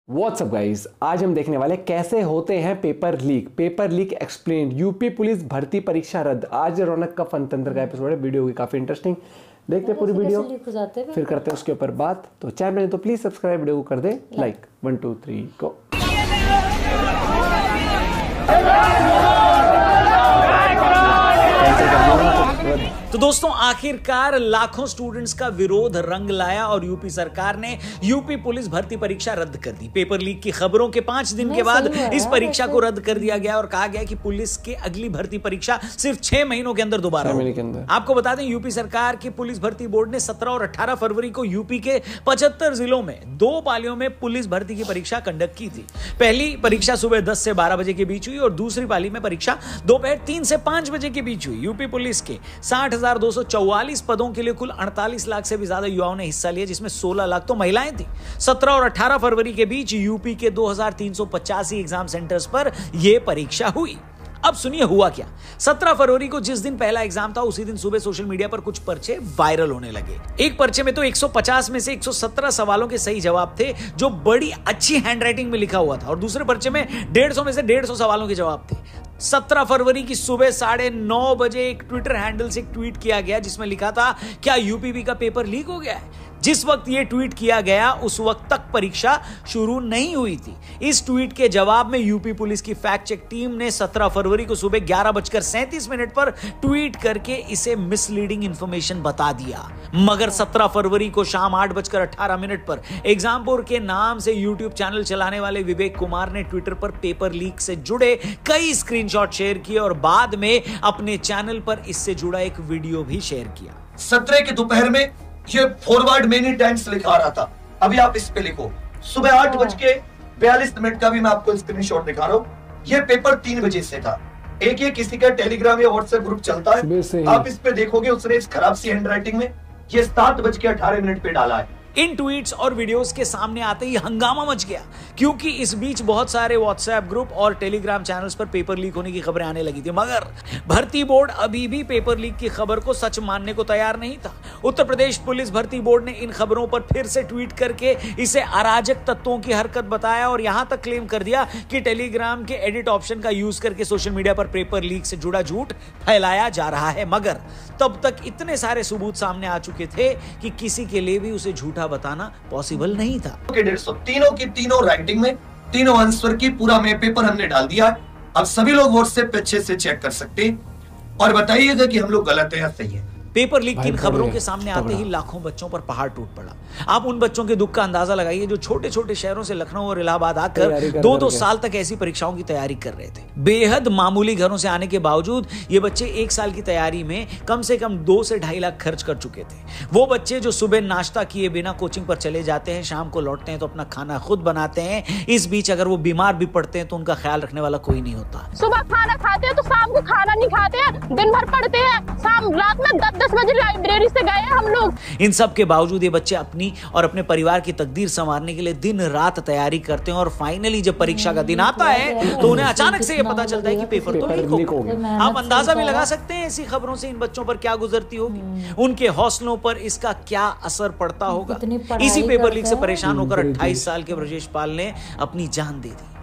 WhatsApp guys, आज हम देखने वाले कैसे होते हैं paper leak explained. UP police भर्ती परीक्षा रद्द। आज रौनक का फन तंत्र का एपिसोड है। वीडियो होगी काफी इंटरेस्टिंग, देखते हैं पूरी वीडियो फिर करते हैं उसके ऊपर बात। तो चैनल में तो प्लीज सब्सक्राइब, वीडियो को कर दे लाइक। 1 2 3 गो। तो दोस्तों, आखिरकार लाखों स्टूडेंट्स का विरोध रंग लाया और यूपी सरकार ने यूपी पुलिस भर्ती परीक्षा रद्द कर दी। पेपर लीक की खबरों के 5 दिन के बाद इस परीक्षा को रद्द कर दिया गया और कहा गया कि पुलिस के अगली भर्ती परीक्षा सिर्फ 6 महीनों के अंदर दोबारा होगी। आपको बता दें, यूपी सरकार की पुलिस भर्ती बोर्ड ने 17 और 18 फरवरी को यूपी के 75 जिलों में 2 पालियों में पुलिस भर्ती की परीक्षा कंडक्ट की थी। पहली परीक्षा सुबह 10 से 12 बजे के बीच हुई और दूसरी पाली में परीक्षा दोपहर 3 से 5 बजे के बीच हुई। यूपी पुलिस के 60,244 पदों के लिए कुल 48 लाख से भी ज्यादा युवाओं ने हिस्सा लिया, जिसमें 16 लाख तो महिलाएं थी। 17 और 18 फरवरी के बीच यूपी के 2385 एग्जाम सेंटर्स पर यह परीक्षा हुई। अब सुनिए हुआ क्या। 17 फरवरी को जिस दिन पहला एग्जाम था, उसी दिन सुबह सोशल मीडिया पर कुछ पर्चे वायरल होने लगे। एक पर्चे में तो 150 में से 117 सवालों के सही जवाब थे, जो बड़ी अच्छी हैंडराइटिंग में लिखा हुआ था, और दूसरे पर्चे में 150 में से 150 सवालों के जवाब थे। 17 फरवरी की सुबह 9:30 बजे एक ट्विटर हैंडल से एक ट्वीट किया गया जिसमें लिखा था, क्या यूपीबी का पेपर लीक हो गया है? जिस वक्त यह ट्वीट किया गया उस वक्त तक परीक्षा शुरू नहीं हुई थी। इस ट्वीट के जवाब में यूपी पुलिस की फैक्ट चेक टीम ने 17 फरवरी को सुबह 11:37 पर ट्वीट करके इसे मिसलीडिंग इंफॉर्मेशन बता दिया। मगर 17 फरवरी को शाम 8:18 पर एग्जामपुर के नाम से यूट्यूब चैनल चलाने वाले विवेक कुमार ने ट्विटर पर पेपर लीक से जुड़े कई स्क्रीनशॉट शेयर किए और बाद में अपने चैनल पर इससे जुड़ा एक वीडियो भी शेयर किया। 17 के दोपहर में ये फॉरवर्ड मेनी टाइम्स लिखा रहा था। अभी आप इस पे लिखो। सुबह 8:42 का भी मैं आपको स्क्रीनशॉट दिखा रहा हूँ। ये पेपर 3 बजे से था। एक ये किसी का टेलीग्राम या व्हाट्सएप ग्रुप चलता है, आप इस पे देखोगे उसने इस खराब सी हैंडराइटिंग में ये 7:18 पे डाला है। इन ट्वीट्स और वीडियोस के सामने आते ही हंगामा मच गया, क्योंकि इस बीच बहुत सारे व्हाट्सएप ग्रुप और टेलीग्राम चैनल्स पर पेपर लीक होने की खबरें आने लगी थी। मगर भर्ती बोर्ड अभी भी पेपर लीक की खबर को सच मानने को तैयार नहीं था। उत्तर प्रदेश पुलिस भर्ती बोर्ड ने इन खबरों पर फिर से ट्वीट करके इसे अराजक तत्वों की हरकत बताया और यहां तक क्लेम कर दिया कि टेलीग्राम के एडिट ऑप्शन का यूज करके सोशल मीडिया पर पेपर लीक से जुड़ा झूठ फैलाया जा रहा है। मगर तब तक इतने सारे सबूत सामने आ चुके थे कि किसी के लिए भी उसे झूठा बताना पॉसिबल नहीं था। 150 तीनों की तीनों राइटिंग में, तीनों आंसर की पूरा में पेपर हमने डाल दिया। अब सभी लोग व्हाट्सएप पे अच्छे से चेक कर सकते हैं और बताइएगा कि हम लोग गलत है या सही है। पेपर लीक की खबरों के सामने आते ही लाखों बच्चों पर पहाड़ टूट पड़ा। आप उन बच्चों के दुख का अंदाजा लगाइए जो छोटे छोटे शहरों से लखनऊ और इलाहाबाद आकर 2-2 साल तक ऐसी परीक्षाओं की तैयारी कर रहे थे। बेहद मामूली घरों से आने के बावजूद ये बच्चे 1 साल की तैयारी में कम से कम 2 से 2.5 लाख खर्च कर चुके थे। वो बच्चे जो सुबह नाश्ता किए बिना कोचिंग पर चले जाते हैं, शाम को लौटते हैं तो अपना खाना खुद बनाते हैं। इस बीच अगर वो बीमार भी पड़ते हैं तो उनका ख्याल रखने वाला कोई नहीं होता। सुबह खाना खाते हैं तो शाम को खाना नहीं खाते हैं, दिन भर पढ़ते हैं, शाम रात में 10-10 बजे लाइब्रेरी से गए हैं हम लोग। इन सब के बावजूद ये बच्चे अपनी और अपने परिवार की तकदीर संवारने के लिए दिन रात तैयारी करते हैं और फाइनली जब परीक्षा का दिन आता है तो उन्हें अचानक से ये पता चलता है कि पेपर तो लीक हो गया। आप अंदाजा भी लगा सकते हैं ऐसी खबरों से इन बच्चों पर क्या गुजरती होगी, उनके हौसलों पर इसका क्या असर पड़ता होगा। इसी पेपर लीक से परेशान होकर 28 साल के ब्रजेश पाल ने अपनी जान दे दी।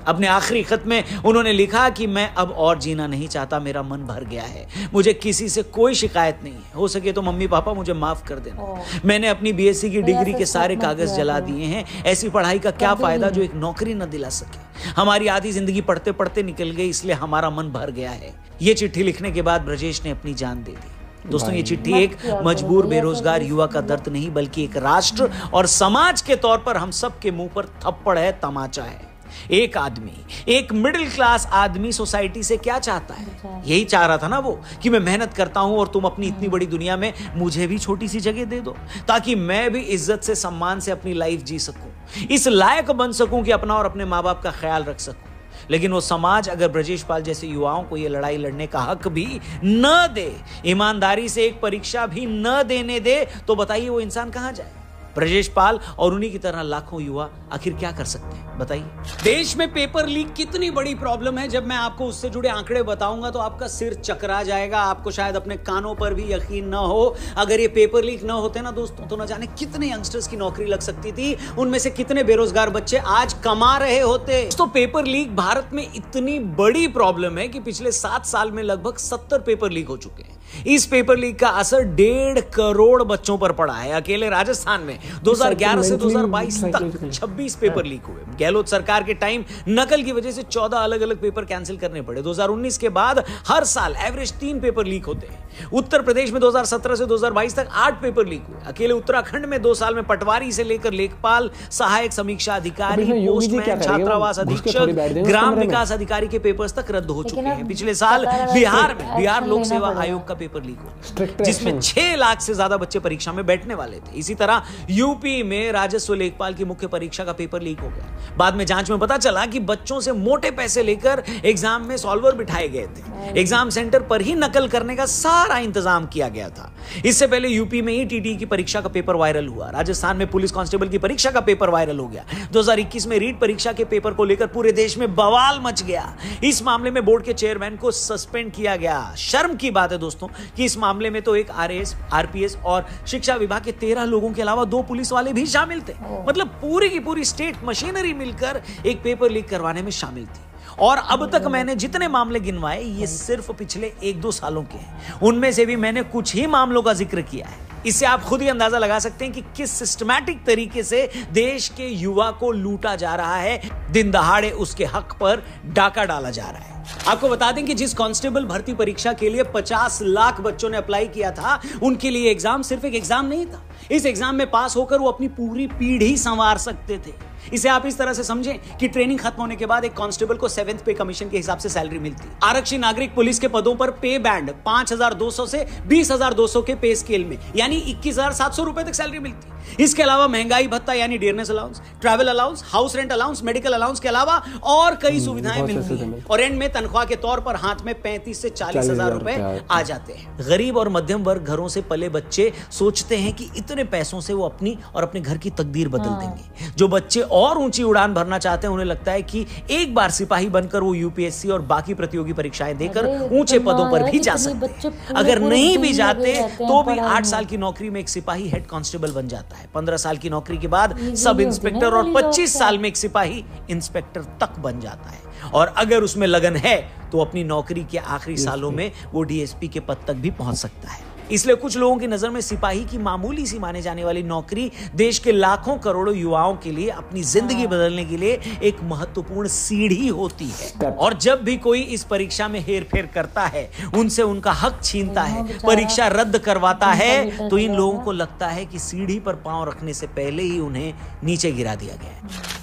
अपने आखिरी खत में उन्होंने लिखा कि मैं अब और जीना नहीं चाहता, मेरा मन भर गया है, मुझे किसी से कोई शिकायत नहीं है, हो सके तो मम्मी पापा मुझे माफ कर देना। मैंने अपनी बीएससी की डिग्री के सारे कागज जला दिए हैं। ऐसी पढ़ाई का क्या फायदा जो एक नौकरी न दिला सके। हमारी आधी जिंदगी पढ़ते पढ़ते निकल गई, इसलिए हमारा मन भर गया है। ये चिट्ठी लिखने के बाद ब्रजेश ने अपनी जान दे दी। दोस्तों, ये चिट्ठी एक मजबूर बेरोजगार युवा का दर्द नहीं बल्कि एक राष्ट्र और समाज के तौर पर हम सब के मुंह पर थप्पड़ है, तमाचा है। एक आदमी, एक मिडिल क्लास आदमी सोसाइटी से क्या चाहता है? यही चाह रहा था ना वो कि मैं मेहनत करता हूं और तुम अपनी इतनी बड़ी दुनिया में मुझे भी छोटी सी जगह दे दो, ताकि मैं भी इज्जत से सम्मान से अपनी लाइफ जी सकूं, इस लायक बन सकूं कि अपना और अपने माँ बाप का ख्याल रख सकूं। लेकिन वो समाज अगर ब्रजेश पाल जैसे युवाओं को ये लड़ाई लड़ने का हक भी न दे, ईमानदारी से एक परीक्षा भी न देने दे, तो बताइए वो इंसान कहां जाए। ब्रजेश पाल और उन्हीं की तरह लाखों युवा आखिर क्या कर सकते हैं, बताइए। देश में पेपर लीक कितनी बड़ी प्रॉब्लम है, जब मैं आपको उससे जुड़े आंकड़े बताऊंगा तो आपका सिर चकरा जाएगा। आपको शायद अपने कानों पर भी यकीन ना हो। अगर ये पेपर लीक ना होते ना दोस्तों, तो ना जाने कितने यंगस्टर्स की नौकरी लग सकती थी, उनमें से कितने बेरोजगार बच्चे आज कमा रहे होते। तो पेपर लीक भारत में इतनी बड़ी प्रॉब्लम है कि पिछले 7 साल में लगभग 70 पेपर लीक हो चुके हैं। इस पेपर लीक का असर 1.5 करोड़ बच्चों पर पड़ा है। अकेले राजस्थान में 2011 से 2022 तक 26 पेपर लीक हुए। गहलोत सरकार के टाइम नकल की वजह से 14 अलग अलग पेपर कैंसिल करने पड़े। 2019 के बाद हर साल एवरेज 3 पेपर लीक होते हैं। उत्तर प्रदेश में 2017 से 2022 तक 8 पेपर लीक हुए। अकेले उत्तराखंड में 2 साल में पटवारी से लेकर लेखपाल, सहायक समीक्षा अधिकारी, पोस्टमैन, छात्रावास अधीक्षक, ग्राम विकास अधिकारी के पेपर्स तक रद्द हो चुके हैं। पिछले साल बिहार लोक सेवा आयोग का पेपर लीक हुआ, जिसमें 6 लाख से ज्यादा बच्चे परीक्षा में बैठने वाले थे। इसी तरह यूपी में राजस्व लेखपाल की मुख्य परीक्षा का पेपर लीक हो गया। बाद में जांच में पता चला कि बच्चों से मोटे पैसे लेकर एग्जाम में सॉल्वर बिठाए गए थे। एग्जाम सेंटर पर ही नकल करने का सारा इंतजाम किया गया था। इससे पहले यूपी में ही टीटी की परीक्षा का पेपर वायरल हुआ। राजस्थान में पुलिस कांस्टेबल की परीक्षा का पेपर वायरल हो गया। 2021 में रीट परीक्षा के पेपर को लेकर पूरे देश में बवाल मच गया। इस मामले में बोर्ड के चेयरमैन को सस्पेंड किया गया। शर्म की बात है दोस्तों कि इस मामले में तो एक आरएएस, आरपीएस और शिक्षा विभाग के 13 लोगों के अलावा 2 पुलिस वाले भी शामिल थे। मतलब पूरी की पूरी स्टेट मशीनरी मिलकर एक पेपर लीक करवाने में शामिल थी। और अब तक मैंने जितने मामले गिनवाए ये सिर्फ पिछले 1-2 सालों के हैं। उनमें से भी मैंने कुछ ही मामलों का जिक्र किया है। इससे आप खुद ही अंदाजा लगा सकते हैं कि किस सिस्टमैटिक तरीके से देश के युवा को लूटा जा रहा है। दिन दहाड़े उसके हक पर डाका डाला जा रहा है। आपको बता दें कि जिस कांस्टेबल भर्ती परीक्षा के लिए 50 लाख बच्चों ने अप्लाई किया था, उनके लिए एग्जाम सिर्फ एक एग्जाम नहीं था। इस एग्जाम में पास होकर वो अपनी पूरी पीढ़ी संवार सकते थे। इसे आप इस तरह से समझें कि ट्रेनिंग खत्म होने के बाद एक कांस्टेबल को 7th पे कमीशन के हिसाब से सैलरी मिलती। आरक्षी नागरिक पुलिस के पदों पर पे बैंड 5,200 से 20,200 के पे स्केल में, यानी 21,700 रुपए तक सैलरी मिलती। इसके अलावा महंगाई भत्ता यानी dearness allowance, travel allowance, house rent allowance, medical allowance के अलावा और कई सुविधाएं मिलती हैं। और एंड में तनख्वाह के तौर पर हाथ में 35 से 40 हजार रुपए आ जाते हैं। गरीब और मध्यम वर्ग घरों से पले बच्चे सोचते हैं कि इतने पैसों से वो अपनी और अपने घर की तकदीर बदल देंगे। जो बच्चे और ऊंची उड़ान भरना चाहते हैं, उन्हें लगता है कि एक बार सिपाही बनकर वो यूपीएससी और बाकी प्रतियोगी परीक्षाएं देकर ऊंचे पदों पर भी जा सकते हैं। अगर नहीं भी जाते तो भी 8 साल की नौकरी में एक सिपाही हेड कांस्टेबल बन जाता है। 15 साल की नौकरी के बाद सब इंस्पेक्टर और 25 साल में एक सिपाही इंस्पेक्टर तक बन जाता है। और अगर उसमें लगन है तो अपनी नौकरी के आखिरी सालों में वो डीएसपी के पद तक भी पहुंच सकता है। इसलिए कुछ लोगों की नजर में सिपाही की मामूली सी माने जाने वाली नौकरी देश के लाखों करोड़ों युवाओं के लिए अपनी जिंदगी बदलने के लिए एक महत्वपूर्ण सीढ़ी होती है। और जब भी कोई इस परीक्षा में हेरफेर करता है, उनसे उनका हक छीनता है, परीक्षा रद्द करवाता है, तो इन लोगों को लगता है कि सीढ़ी पर पांव रखने से पहले ही उन्हें नीचे गिरा दिया गया है।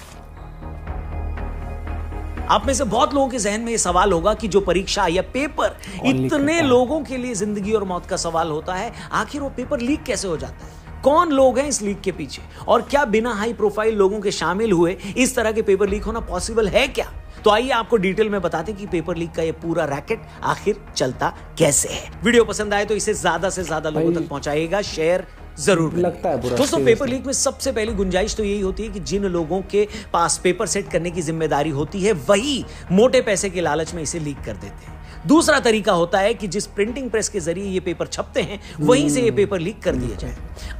आप में से बहुत लोगों के जहन में यह सवाल होगा कि जो परीक्षा या पेपर इतने लोगों के लिए जिंदगी और मौत का सवाल होता है, आखिर वो पेपर लीक कैसे हो जाता है? कौन लोग हैं इस लीक के पीछे? और क्या बिना हाई प्रोफाइल लोगों के शामिल हुए इस तरह के पेपर लीक होना पॉसिबल है क्या? तो आइए आपको डिटेल में बताते हैं कि पेपर लीक का ये पूरा रैकेट आखिर चलता कैसे है। वीडियो पसंद आए तो इसे ज्यादा से ज्यादा लोगों तक पहुंचाइएगा, शेयर जरूर लगता है। दोस्तों, पेपर लीक में सबसे पहली गुंजाइश तो यही होती है कि जिन लोगों के पास पेपर सेट करने की जिम्मेदारी होती है, वही मोटे पैसे के लालच में इसे लीक कर देते हैं। दूसरा तरीका होता है कि जिस प्रिंटिंग प्रेस के जरिए ये पेपर छपते हैं, वहीं से ये पेपर लीक कर दिए जाए।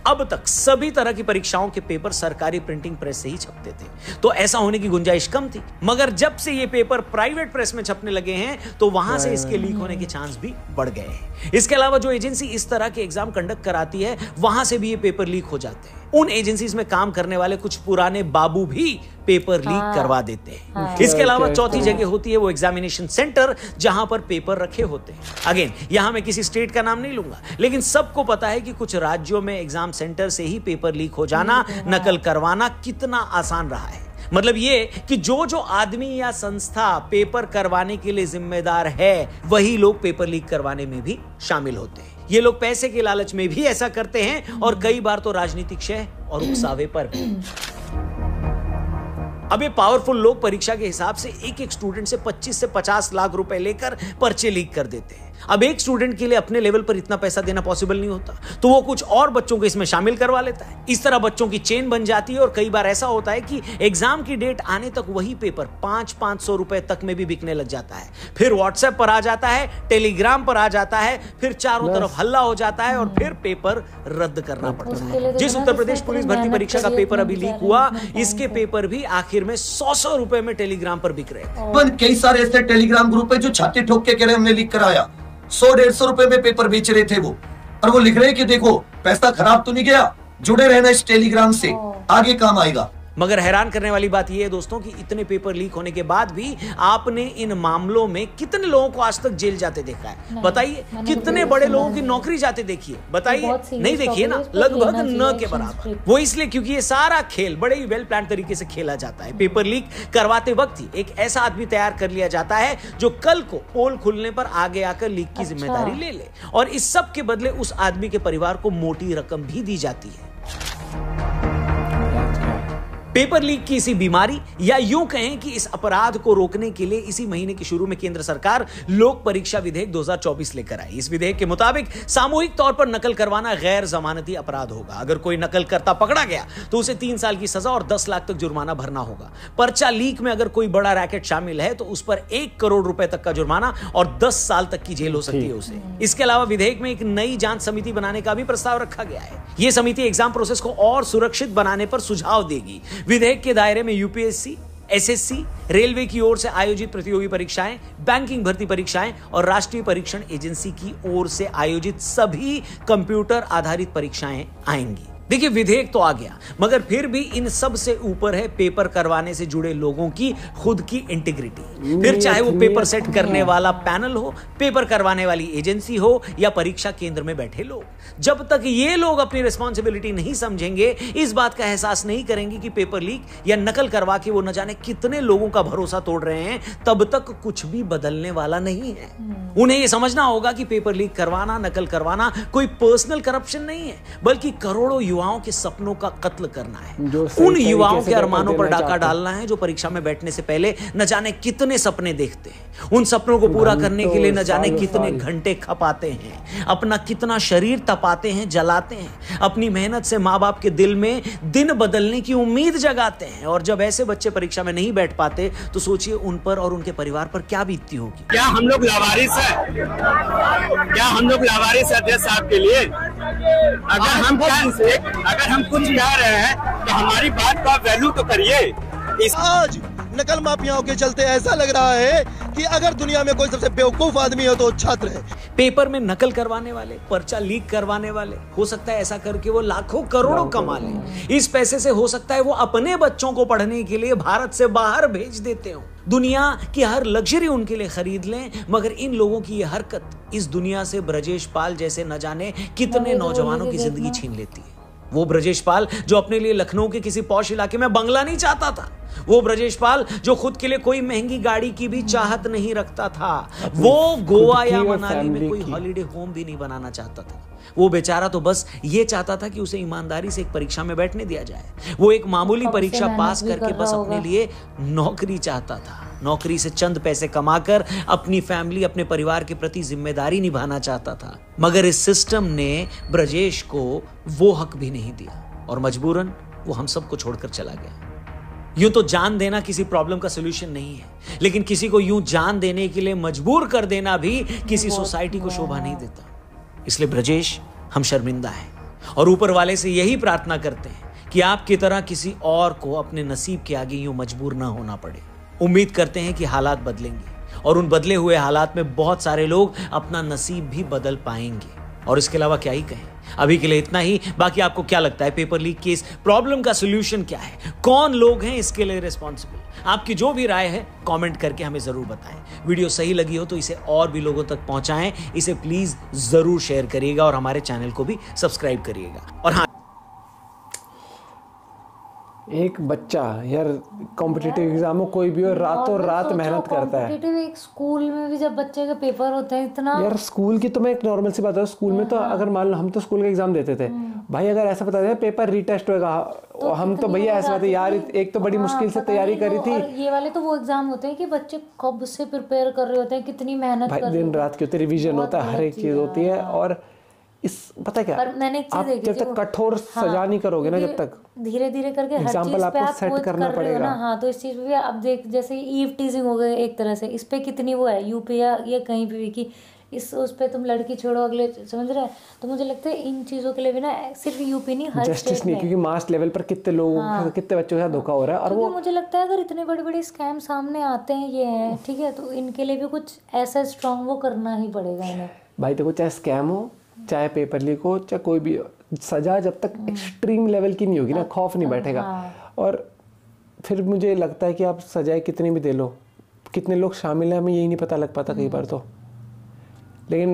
अब तक सभी तरह की परीक्षाओं के पेपर सरकारी प्रिंटिंग प्रेस से ही छपते थे, तो ऐसा होने की गुंजाइश कम थी। मगर जब से ये पेपर प्राइवेट प्रेस में छपने लगे हैं, तो वहां से इसके लीक होने के चांस भी बढ़ गए हैं। इसके अलावा जो एजेंसी इस तरह के एग्जाम कंडक्ट कराती है, वहां से भी ये पेपर लीक हो जाते हैं। उन एजेंसीज में काम करने वाले कुछ पुराने बाबू भी पेपर लीक करवा देते हैं। इसके अलावा चौथी जगह होती है वो एग्जामिनेशन सेंटर, जहां पर पेपर रखे होते हैं। अगेन, यहां मैं किसी स्टेट का नाम नहीं लूंगा, लेकिन सबको पता है कि कुछ राज्यों में एग्जाम सेंटर से ही पेपर लीक हो जाना, नकल करवाना कितना आसान रहा है। मतलब ये कि जो आदमी या संस्था पेपर करवाने के लिए जिम्मेदार है, वही लोग पेपर लीक करवाने में भी शामिल होते हैं। ये लोग पैसे के लालच में भी ऐसा करते हैं, और कई बार तो राजनीतिक शह और उकसावे पर भी। अब ये पावरफुल लोग परीक्षा के हिसाब से एक स्टूडेंट से 25 से 50 लाख रुपए लेकर पर्चे लीक कर देते हैं। अब एक स्टूडेंट के लिए अपने लेवल पर इतना पैसा देना पॉसिबल नहीं होता, तो वो कुछ और बच्चों को इसमें शामिल करवा लेता है। इस तरह बच्चों की चेन बन जाती है और कई बार ऐसा होता है कि एग्जाम की डेट आने तक वही पेपर 500-500 रुपए तक में भी बिकने लग जाता है। फिर व्हाट्सएप पर आ जाता है, टेलीग्राम पर आ जाता है, फिर चारों तरफ हल्ला हो जाता है और फिर पेपर रद्द करना पड़ता है। जिस उत्तर प्रदेश पुलिस भर्ती परीक्षा का पेपर अभी लीक हुआ, इसके पेपर भी आखिर में 100-100 रुपए में टेलीग्राम पर बिक रहे थे। कई सारे ऐसे टेलीग्राम ग्रुप है जो छाती ठोक के कह रहे हमने लीक कराया, 100-150 रुपए में पेपर बेच रहे थे वो, और वो लिख रहे हैं कि देखो पैसा खराब तो नहीं गया, जुड़े रहना इस टेलीग्राम से, आगे काम आएगा। मगर हैरान करने वाली बात यह है दोस्तों कि इतने पेपर लीक होने के बाद भी आपने इन मामलों में कितने लोगों को आज तक जेल जाते देखा है? बताइए। कितने बड़े लोगों की नौकरी जाते देखिए? बताइए। नहीं देखिए ना, लगभग न के बराबर। वो इसलिए क्योंकि ये सारा खेल बड़े ही वेल प्लान तरीके से खेला जाता है। पेपर लीक करवाते वक्त ही एक ऐसा आदमी तैयार कर लिया जाता है जो कल को पोल खुलने पर आगे आकर लीक की जिम्मेदारी ले ले, और इस सब के बदले उस आदमी के परिवार को मोटी रकम भी दी जाती है। पेपर लीक की इसी बीमारी या यूं कहें कि इस अपराध को रोकने के लिए इसी महीने के शुरू में केंद्र सरकार लोक परीक्षा विधेयक 2024 लेकर आई। इस विधेयक के मुताबिक सामूहिक तौर पर नकल करवाना गैर जमानती अपराध होगा। अगर कोई नकल करता पकड़ा गया तो उसे 3 साल की सजा और 10 लाख तक जुर्माना भरना होगा। पर्चा लीक में अगर कोई बड़ा रैकेट शामिल है तो उस पर 1 करोड़ रुपए तक का जुर्माना और 10 साल तक की जेल हो सकती है उसे। इसके अलावा विधेयक में एक नई जांच समिति बनाने का भी प्रस्ताव रखा गया है। यह समिति एग्जाम प्रोसेस को और सुरक्षित बनाने पर सुझाव देगी। विधेयक के दायरे में यूपीएससी, एसएससी, रेलवे की ओर से आयोजित प्रतियोगी परीक्षाएं, बैंकिंग भर्ती परीक्षाएं और राष्ट्रीय परीक्षण एजेंसी की ओर से आयोजित सभी कंप्यूटर आधारित परीक्षाएं आएंगी। देखिए, विधेयक तो आ गया, मगर फिर भी इन सब से ऊपर है पेपर करवाने से जुड़े लोगों की खुद की इंटीग्रिटी। फिर चाहे वो पेपर सेट करने वाला पैनल हो, पेपर करवाने वाली एजेंसी हो या परीक्षा केंद्र में बैठे लोग। जब तक ये लोग अपनी रिस्पॉन्सिबिलिटी नहीं समझेंगे, इस बात का एहसास नहीं करेंगे कि पेपर लीक या नकल करवा के वो न जाने कितने लोगों का भरोसा तोड़ रहे हैं, तब तक कुछ भी बदलने वाला नहीं है। उन्हें यह समझना होगा कि पेपर लीक करवाना, नकल करवाना कोई पर्सनल करप्शन नहीं है, बल्कि करोड़ों युवाओं के सपनों का कत्ल करना है। उन युवाओं के अरमानों पर डाका डालना है जो परीक्षा में बैठने से पहले न जाने कितने सपने देखते हैं। उन सपनों को पूरा करने के लिए न जाने कितने घंटे खपाते हैं, अपना कितना शरीर तपाते हैं, जलाते हैं, अपनी मेहनत से माँ बाप के दिल में दिन बदलने की उम्मीद जगाते हैं। और जब ऐसे बच्चे परीक्षा में नहीं बैठ पाते तो सोचिए उन पर और उनके परिवार पर क्या बीतती होगी। क्या हम लोग लावारिस हैं? क्या हम लोग लावारिस हैं देश साहब के लिए? अगर हम कुछ कह रहे हैं तो हमारी बात का वैल्यू तो करिए। आज नकल माफियाओं के चलते ऐसा लग रहा है कि अगर दुनिया में कोई सबसे बेवकूफ आदमी हो तो छात्र है। पेपर में नकल करवाने वाले, पर्चा लीक करवाने वाले, हो सकता है ऐसा करके वो लाखों करोड़ों कमा लें। इस पैसे से हो सकता है वो अपने बच्चों को पढ़ने के लिए भारत से बाहर भेज देते हो, दुनिया की हर लग्जरी उनके लिए खरीद लें। मगर इन लोगों की यह हरकत इस दुनिया से ब्रजेश पाल जैसे न जाने कितने नौजवानों की जिंदगी छीन लेती है। वो ब्रजेश पाल जो अपने लिए लखनऊ के किसी पॉश इलाके में बंगला नहीं चाहता था, वो ब्रजेश पाल जो खुद के लिए कोई महंगी गाड़ी की भी चाहत नहीं रखता था, वो गोवा या मनाली में कोई हॉलिडे होम भी नहीं बनाना चाहता था। वो बेचारा तो बस ये चाहता था कि उसे ईमानदारी से एक परीक्षा में बैठने दिया जाए। वो एक मामूली परीक्षा पास करके बस अपने लिए नौकरी चाहता था। नौकरी से चंद पैसे कमाकर अपनी फैमिली, अपने परिवार के प्रति जिम्मेदारी निभाना चाहता था। मगर इस सिस्टम ने ब्रजेश को वो हक भी नहीं दिया और मजबूरन वो हम सबको छोड़कर चला गया। यूं तो जान देना किसी प्रॉब्लम का सलूशन नहीं है, लेकिन किसी को यूं जान देने के लिए मजबूर कर देना भी किसी सोसाइटी को शोभा नहीं देता। इसलिए ब्रजेश, हम शर्मिंदा हैं और ऊपर वाले से यही प्रार्थना करते हैं कि आपकी तरह किसी और को अपने नसीब के आगे यूं मजबूर ना होना पड़े। उम्मीद करते हैं कि हालात बदलेंगे और उन बदले हुए हालात में बहुत सारे लोग अपना नसीब भी बदल पाएंगे। और इसके अलावा क्या ही कहें, अभी के लिए इतना ही। बाकी आपको क्या लगता है पेपर लीक की इस प्रॉब्लम का सॉल्यूशन क्या है? कौन लोग हैं इसके लिए रिस्पॉन्सिबल? आपकी जो भी राय है कमेंट करके हमें जरूर बताएं। वीडियो सही लगी हो तो इसे और भी लोगों तक पहुंचाएं, इसे प्लीज जरूर शेयर करिएगा और हमारे चैनल को भी सब्सक्राइब करिएगा। और हाँ, एक बच्चा यार कॉम्पिटिटिव एग्जाम में कोई भी हो रातों रात मेहनत करता है। एक स्कूल में भी जब बच्चे के पेपर होते हैं इतना यार, स्कूल की तो मैं एक नॉर्मल सी बात है, स्कूल में तो अगर मान लो हम तो स्कूल का एग्जाम देते थे, भाई अगर ऐसा बता दें पेपर रीटेस्ट होगा तो हम तो भैया ऐसा बात है यार, एक तो बड़ी मुश्किल से तैयारी करी थी। और ये वाले तो वो एग्जाम होते हैं कि बच्चे कब से प्रिपेयर कर रहे होते हैं, कितनी मेहनत कर रहे दिन रात के होते, रिवीजन होता है, हर एक चीज होती है। और इस पता क्या, मैंने एक चीज आप देखी जब तक कठोर सजा नहीं करोगे ना, जब तक धीरे धीरे करके हर एग्जाम्पल चीज पे आपको आप सेट वो करना कर रहे हो पड़ेगा ना। हाँ, तो इस चीज पे भी आप देख, जैसे ईव टीजिंग हो गई एक तरह से, इस पे कितनी वो है यूपी या कहीं पे भी कि इस उस पे तुम लड़की छोड़ो अगले, समझ रहे हैं। तो मुझे लगता है इन चीजों के लिए भी ना सिर्फ यूपी नहीं, हर जस्टिस नहीं, क्योंकि मास लेवल पर कितने लोगों कितने बच्चों के साथ धोखा हो रहा है। और वो मुझे लगता है अगर इतने बड़े बड़े स्कैम सामने आते हैं ये हैं, ठीक है, तो इनके लिए भी कुछ ऐसा स्ट्रांग वो करना ही पड़ेगा इन्हें। भाई देखो, चाहे स्कैम हो, चाहे पेपर लीक हो, चाहे कोई भी सजा जब तक एक्सट्रीम लेवल की नहीं होगी ना, खौफ नहीं बैठेगा। और फिर मुझे लगता है कि आप सजाएं कितनी भी दे लो, कितने लोग शामिल हैं हमें यही नहीं पता लग पाता कई बार तो। लेकिन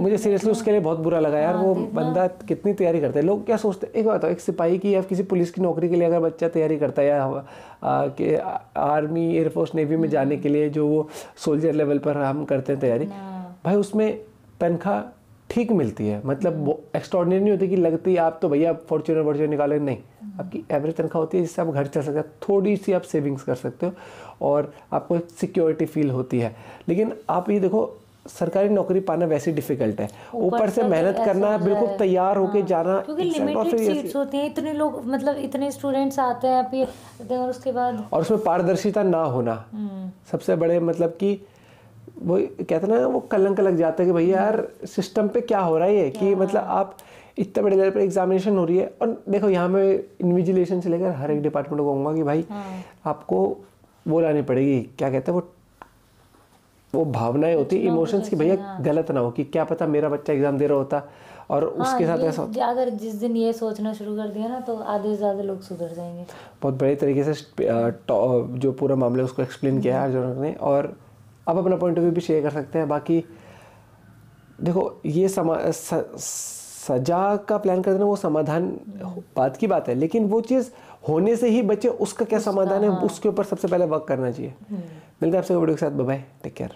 मुझे सीरियसली उसके लिए बहुत बुरा लगा यार, वो बंदा कितनी तैयारी करता है। लोग क्या सोचते हैं, एक बात हो, एक सिपाही की या किसी पुलिस की नौकरी के लिए अगर बच्चा तैयारी करता है, या कि आर्मी, एयरफोर्स, नेवी में जाने के लिए जो वो सोल्जर लेवल पर हम करते हैं तैयारी, भाई उसमें तनख्वाह ठीक मिलती है, मतलब वो एक्स्ट्रॉर्डिनरी नहीं होती कि लगती है आप तो भैया फॉर्च्यूनर निकाले, नहीं, आपकी एवरेज तनख्वाह होती है जिससे आप घर चल सकते हैं, थोड़ी सी आप सेविंग्स कर सकते हो और आपको सिक्योरिटी फील होती है। लेकिन आप ये देखो, सरकारी नौकरी पाना वैसे डिफिकल्ट है, ऊपर से मेहनत करना, बिल्कुल तैयार होके जाना, क्योंकि लिमिटेड सीट्स होती हैं, इतने लोग, मतलब इतने स्टूडेंट्स आते हैं फिर, और उसके बाद और उसमें पारदर्शिता ना होना सबसे बड़े, मतलब कि वो कहते ना, वो कलंक लग जाता है कि भैया यार सिस्टम पे क्या हो रहा है ये, कि मतलब आप इतने बड़े लेवल पर एग्जामिनेशन हो रही है। और देखो यहाँ में इन्विजिलेशन से लेकर हर एक डिपार्टमेंट को कहूँगा कि भाई आपको वो लानी पड़ेगी, क्या कहते हैं वो भावनाएं होती है, इमोशंस की, भैया गलत ना हो कि क्या पता मेरा बच्चा एग्जाम दे रहा होता और उसके साथ ऐसा होता। अगर जिस दिन ये सोचना शुरू कर दिया ना, तो आधे से ज़्यादा लोग सुधर जाएंगे। बहुत बड़े तरीके से जो पूरा मामला उसको एक्सप्लेन किया है अर्जुन ने, और आप अपना पॉइंट ऑफ व्यू भी शेयर कर सकते हैं। बाकी देखो, ये सजा का प्लान कर देना वो समाधान बात की बात है, लेकिन वो चीज़ होने से ही बचे, उसका क्या समाधान है, उसके ऊपर सबसे पहले वर्क करना चाहिए। मिलते हैं आपसे वीडियो के साथ, बाय बाय, टेक केयर।